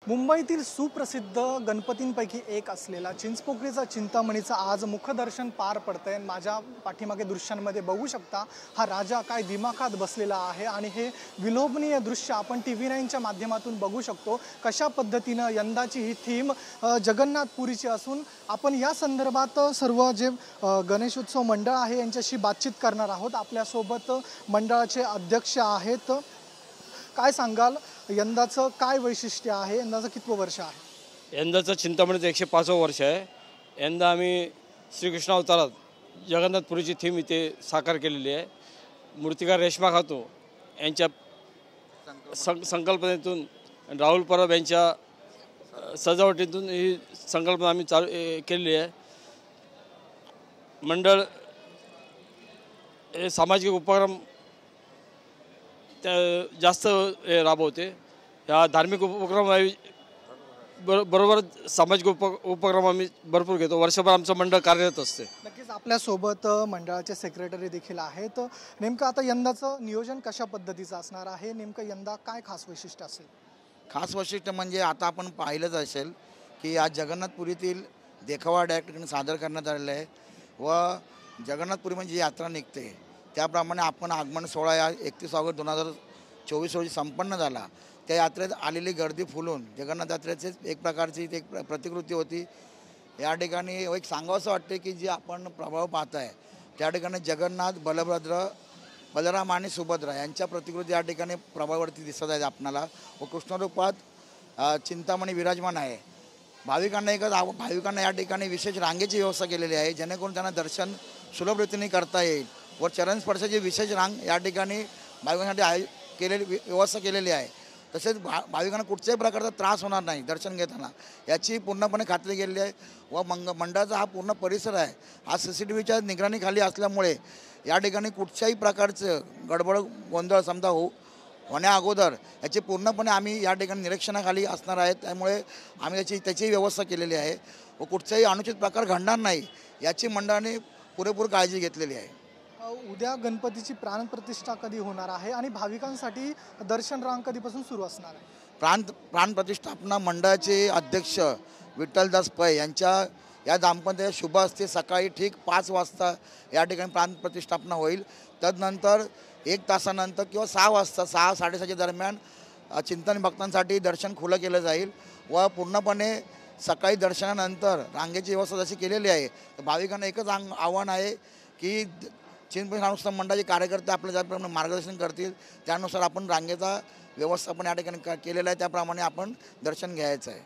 मुंबईतील सुप्रसिद्ध गणपतींपैकी एक असलेला चिंचपोकळीचा चिंतामणीचा आज मुखदर्शन पार पडतंय। माझ्या पाठीमागे दृश्यांमध्ये बघू शकता हा राजा काय दिमाखात बसलेला आहे आणि हे विलोभनीय दृश्य आपण TV9 च्या माध्यमातून बघू शकतो। कशा पद्धतीने यंदाची ही थीम जगन्नाथपुरीची असून आपण या संदर्भात सर्व जे गणेशोत्सव मंडळ आहे यांच्याशी बातचीत करणार आहोत। आपल्या सोबत मंडळाचे अध्यक्ष आहेत। काय सांगाल, यंदाचं काय वैशिष्ट्य आहे, यंदाचं कितवं वर्ष आहे? यंदाचं चिंतामणीचं 105वं वर्ष आहे। यंदा आम्ही श्रीकृष्ण अवतारात जगन्नाथपुरीची थीम इथे साकार केलेली आहे। मूर्तिकार रेश्मा खातू यांच्या संकल्पनेतून राहुल परब यांच्या सजावटीतून ही संकल्पना आम्ही केलेली आहे। मंडळ हे सामाजिक उपक्रम जास्त राबवते। या धार्मिक उपक्रम बरोबर सामाजिक उपक्रम आम्ही भरपूर घेतो। वर्षभर आमचं मंडळ कार्यरत असते। नक्कीच आपल्यासोबत मंडळाचे सेक्रेटरी देखील आहेत। नेमकं आता यंदाचं नियोजन कशा पद्धतीचं असणार आहे? नेमकं यंदा काय खास वैशिष्ट्य असेल? खास वैशिष्ट्य म्हणजे आता आपण पाहिलंच असेल की आज जगन्नाथपुरीतील देखावा ठिकाणी सादर करण्यात आलेला आहे व जगन्नाथपुरी म्हणजे यात्रा निघते त्याप्रमाणे आपण आगमन सोहळा या 31 ऑगस्ट 2024 रोजी संपन्न झाला। त्या यात्रेत आलेली गर्दी फुलून जगन्नाथ यात्रेचे एक प्रकारची एक प्रतिकृती होती। या ठिकाणी एक सांगावंसं वाटते की जे आपण प्रभाव पाहताय त्या ठिकाणी जगन्नाथ, बलभद्र, बलराम आणि सुभद्रा यांच्या प्रतिकृती या ठिकाणी प्रभावावरती दिसत आहेत आपणाला व कृष्णरूपात चिंतामणी विराजमान आहे। भाविकांना या ठिकाणी विशेष रांगेची व्यवस्था केलेली आहे जेणेकरून त्यांना दर्शन सुलभ रीतीने करता येईल व चरण स्पर्शाची विशेष रांग या ठिकाणी भाविकांसाठी व्यवस्था केलेली आहे। तसेच भाविकांना कुठच्याही प्रकारचा त्रास होणार नाही दर्शन घेताना याची पूर्णपणे खात्री केलेली आहे व मंडळाचा हा पूर्ण परिसर आहे हा CCTVच्या निगराणीखाली असल्यामुळे या ठिकाणी कुठच्याही प्रकारचं गडबड गोंधळ समजा होण्या अगोदर याची पूर्णपणे आम्ही या ठिकाणी निरीक्षणाखाली असणार आहेत। त्यामुळे आम्ही त्याची व्यवस्था केलेली आहे व कुठचाही अनुचित प्रकार घडणार नाही याची मंडळाने पुरेपूर काळजी घेतलेली आहे। उद्या गणपतीची प्राणप्रतिष्ठा कधी होणार आहे आणि भाविकांसाठी दर्शन रांग कधीपासून सुरू असणार आहे? प्राणप्रतिष्ठापना मंडळाचे अध्यक्ष विठ्ठलदास पै यांच्या या दाम्पत्य शुभ हस्ते सकाळी ठीक 5 वाजता या ठिकाणी प्राणप्रतिष्ठापना होईल। तदनंतर 1 तासानंतर किंवा 6 वाजता 6-6:30च्या दरम्यान चिंतन भक्तांसाठी दर्शन खुलं केलं जाईल व पूर्णपणे सकाळी दर्शनानंतर रांगेची व्यवस्था जशी केलेली आहे तर भाविकांना एकच आव्हान आहे की चिंतन मंडळाचे कार्यकर्ते आपल्या ज्याप्रमाणे मार्गदर्शन करतील त्यानुसार आपण रांगेचा व्यवस्थापन या ठिकाणी केलेला आहे त्याप्रमाणे आपण दर्शन घ्यायचं आहे।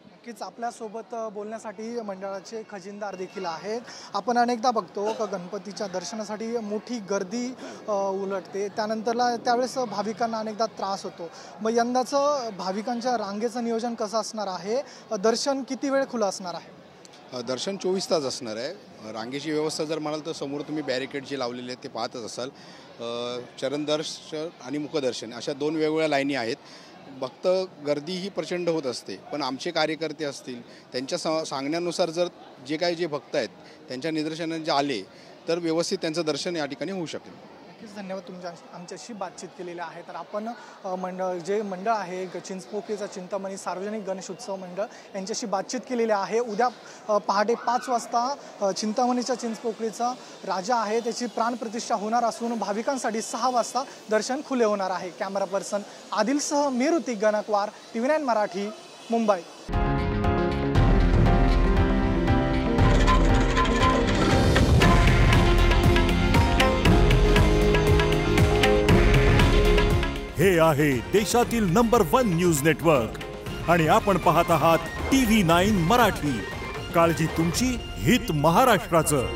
नक्कीच आपल्यासोबत बोलण्यासाठी मंडळाचे खजिनदार देखील आहेत। आपण अनेकदा बघतो की गणपतीच्या दर्शनासाठी मोठी गर्दी उलटते त्यावेळेस भाविकांना अनेकदा त्रास होतो। मग यंदाचं भाविकांच्या रांगेचं नियोजन कसं असणार आहे? दर्शन किती वेळ खुलं असणार आहे? दर्शन 24 तास असणार आहे। रांगेची व्यवस्था जर म्हणाल तर समोर तुम्ही बॅरिकेड जे लावलेले आहेत ते पाहतच असाल। चरणदर्शन आणि मुखदर्शन अशा 2 वेगवेगळ्या लाईनी आहेत। भक्त गर्दी ही प्रचंड होत असते पण आमचे कार्यकर्ते असतील त्यांच्या सांगण्यानुसार जर जे भक्त आहेत त्यांच्या निदर्शनाने जे आले तर व्यवस्थित त्यांचं दर्शन या ठिकाणी होऊ शकेल। नक्कीच धन्यवाद आमच्याशी बातचीत केलेली आहे। तर आपण मंडळ आहे चिंचपोकळीचा चिंतामणी सार्वजनिक गणेश उत्सव मंडळ यांच्याशी बातचीत केलेली आहे। उद्या पहाटे 5 वाजता चिंतामणीच्या चिंचपोकळीचा राजा आहे त्याची प्राणप्रतिष्ठा होणार असून भाविकांसाठी 6 वाजता दर्शन खुले होणार आहे। कॅमेरा पर्सन आदिलसह मी ऋतिक गणकवार, TV9 मराठी, मुंबई। हे आहे देशातील नंबर 1 न्यूज नेटवर्क आणि आपण पाहत आहात TV9 मराठी। काळजी तुमची, हित महाराष्ट्राचं।